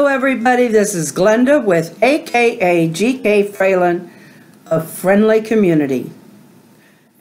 Hello everybody, this is Glenda with AKA GK Fralin of Friendly Community.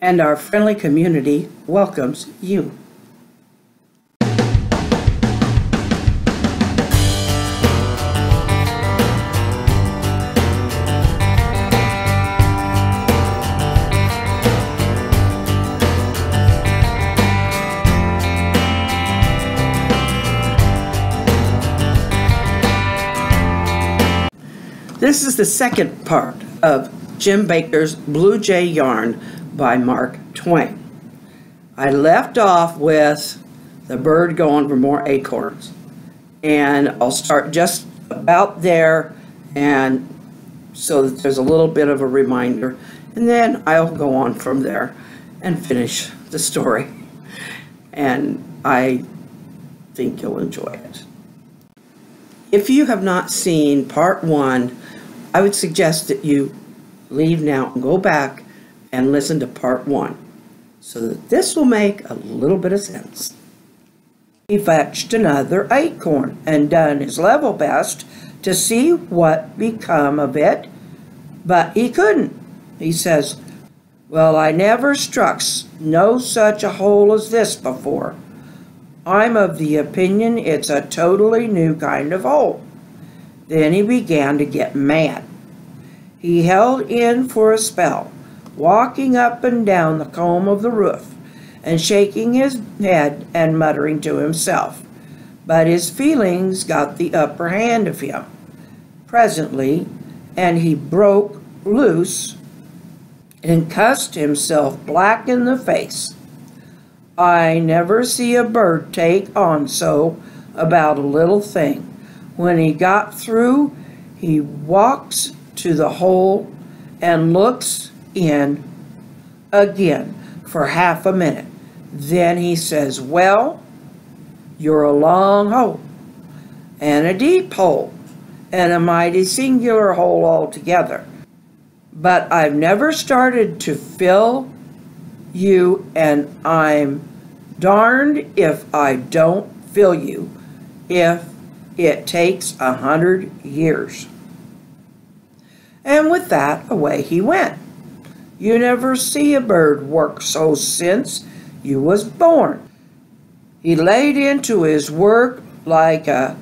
And our friendly community welcomes you. This is the second part of Jim Baker's Blue Jay Yarn by Mark Twain. I left off with the bird going for more acorns, and I'll start just about there, and so that there's a little bit of a reminder, and then I'll go on from there and finish the story, and I think you'll enjoy it. If you have not seen part one, I would suggest that you leave now and go back and listen to part one, so that this will make a little bit of sense. He fetched another acorn and done his level best to see what become of it, but he couldn't. He says, "Well, I never struck no such a hole as this before. I'm of the opinion it's a totally new kind of hole." Then he began to get mad. He held in for a spell, walking up and down the comb of the roof and shaking his head and muttering to himself. But his feelings got the upper hand of him presently, and he broke loose and cussed himself black in the face. I never see a bird take on so about a little thing. When he got through, he walks to the hole and looks in again for half a minute. Then he says, "Well, you're a long hole, and a deep hole, and a mighty singular hole altogether. But I've never started to fill you, and I'm darned if I don't fill you, if it takes 100 years. And with that, away he went. You never see a bird work so since you was born. He laid into his work like a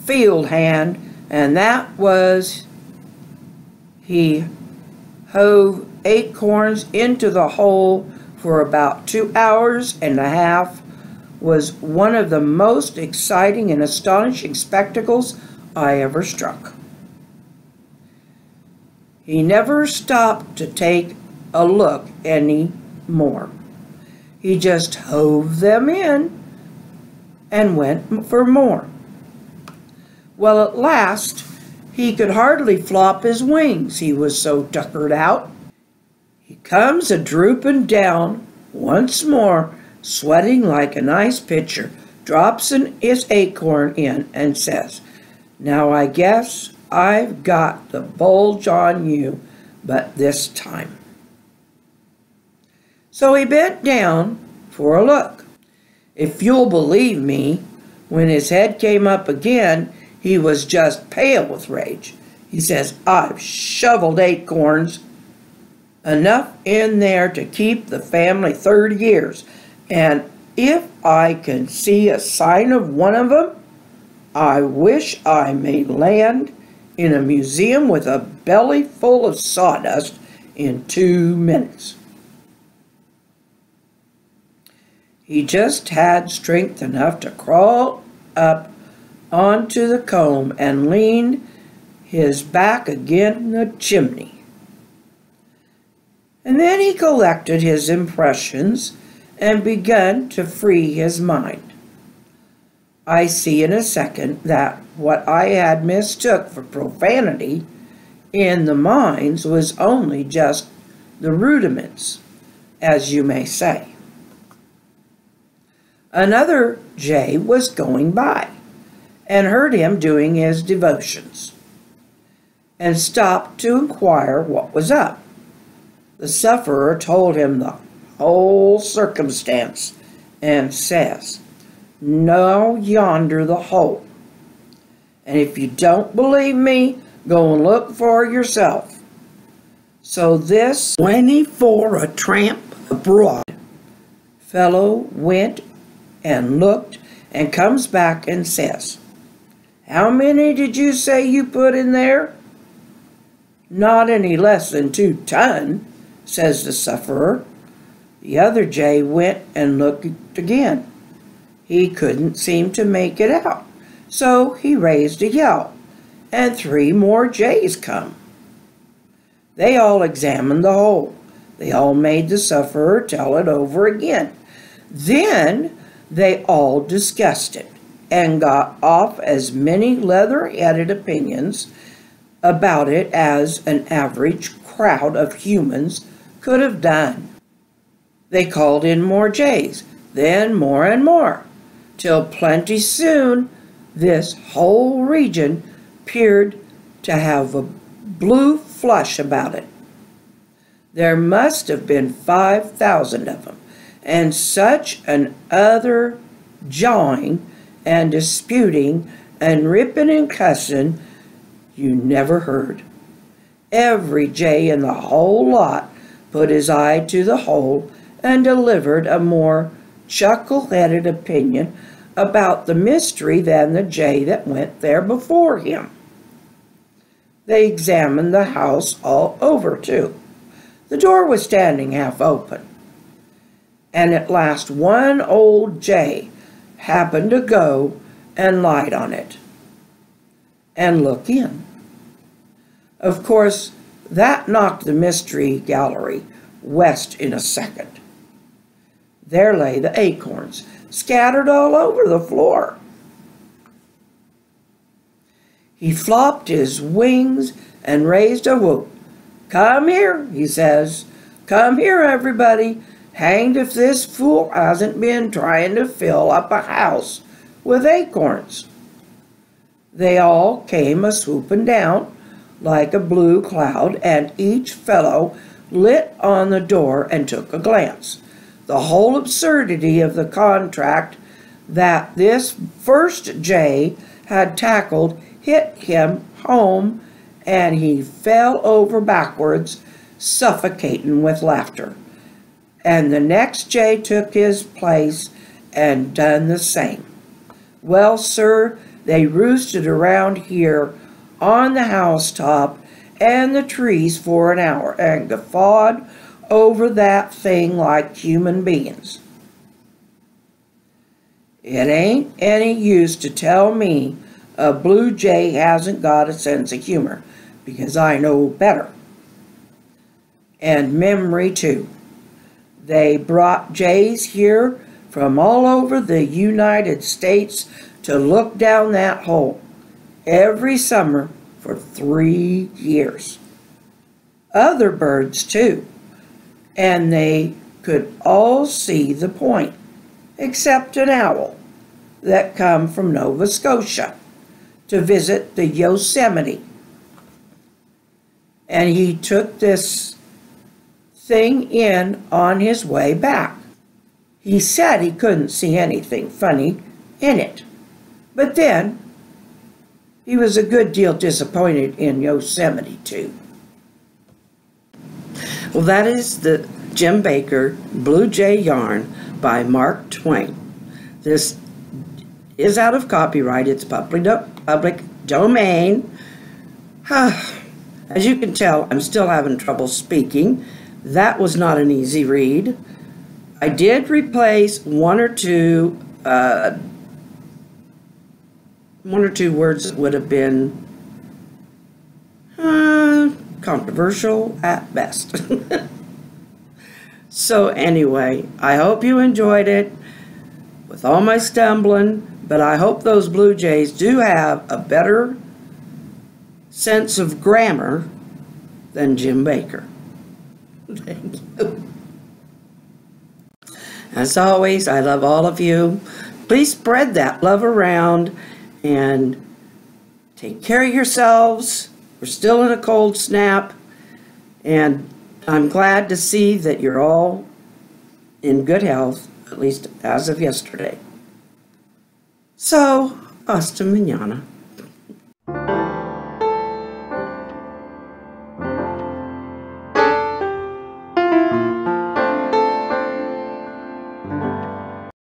field hand, and that was he hove acorns into the hole for about 2 hours and a half. Was one of the most exciting and astonishing spectacles I ever struck. He never stopped to take a look any more. He just hove them in and went for more. Well, at last, he could hardly flop his wings, he was so tuckered out. He comes a-drooping down once more, sweating like an ice pitcher, drops his acorn in and says, "Now I guess I've got the bulge on you, but this time." So he bent down for a look. If you'll believe me, when his head came up again, he was just pale with rage. He says, "I've shoveled acorns enough in there to keep the family 30 years, and if I can see a sign of one of them, I wish I may land in a museum with a belly full of sawdust in 2 minutes. He just had strength enough to crawl up onto the comb and lean his back against the chimney. And then he collected his impressions and began to free his mind. I see in a second that what I had mistook for profanity in the mines was only just the rudiments, as you may say. Another jay was going by and heard him doing his devotions and stopped to inquire what was up. The sufferer told him the whole circumstance and says, "Now yonder the hole, And if you don't believe me, go and look for yourself. So this 24 a tramp abroad fellow went and looked and comes back and says, "How many did you say you put in there?" "Not any less than 2 ton," says the sufferer. The other jay went and looked again. He couldn't seem to make it out, so he raised a yell, and 3 more jays come. They all examined the hole. They all made the sufferer tell it over again. Then they all discussed it and got off as many leather-headed opinions about it as an average crowd of humans could have done. They called in more jays, then more and more, till plenty soon this whole region appeared to have a blue flush about it. There must have been 5,000 of them, and such an other jawing and disputing and ripping and cussing you never heard. Every jay in the whole lot put his eye to the hole and delivered a more chuckle-headed opinion about the mystery than the jay that went there before him. They examined the house all over, too. The door was standing half open, and at last one old jay happened to go and light on it and look in. Of course, that knocked the mystery gallery west in a second. There lay the acorns, scattered all over the floor. He flopped his wings and raised a whoop. "Come here," he says. "Come here, everybody. Hanged if this fool hasn't been trying to fill up a house with acorns." They all came a-swooping down like a blue cloud, and each fellow lit on the door and took a glance. The whole absurdity of the contract that this first jay had tackled hit him home, and he fell over backwards, suffocating with laughter. And the next jay took his place and done the same. Well, sir, they roosted around here on the housetop and the trees for an hour and guffawed over that thing like human beings. It ain't any use to tell me a blue jay hasn't got a sense of humor, because I know better. And memory, too. They brought jays here from all over the United States to look down that hole every summer for 3 years. Other birds, too. And they could all see the point, except an owl that come from Nova Scotia to visit the Yosemite. And he took this thing in on his way back. He said he couldn't see anything funny in it. But then, he was a good deal disappointed in Yosemite, too. Well, that is the Jim Bakker Blue Jay yarn by Mark Twain. This is out of copyright. It's public domain. As you can tell, I'm still having trouble speaking. That was not an easy read. I did replace one or two words that would have been controversial at best. So anyway, I hope you enjoyed it with all my stumbling, but I hope those Blue Jays do have a better sense of grammar than Jim Bakker. Thank you. As always, I love all of you. Please spread that love around and take care of yourselves. We're still in a cold snap, and I'm glad to see that you're all in good health, at least as of yesterday. So, hasta mañana.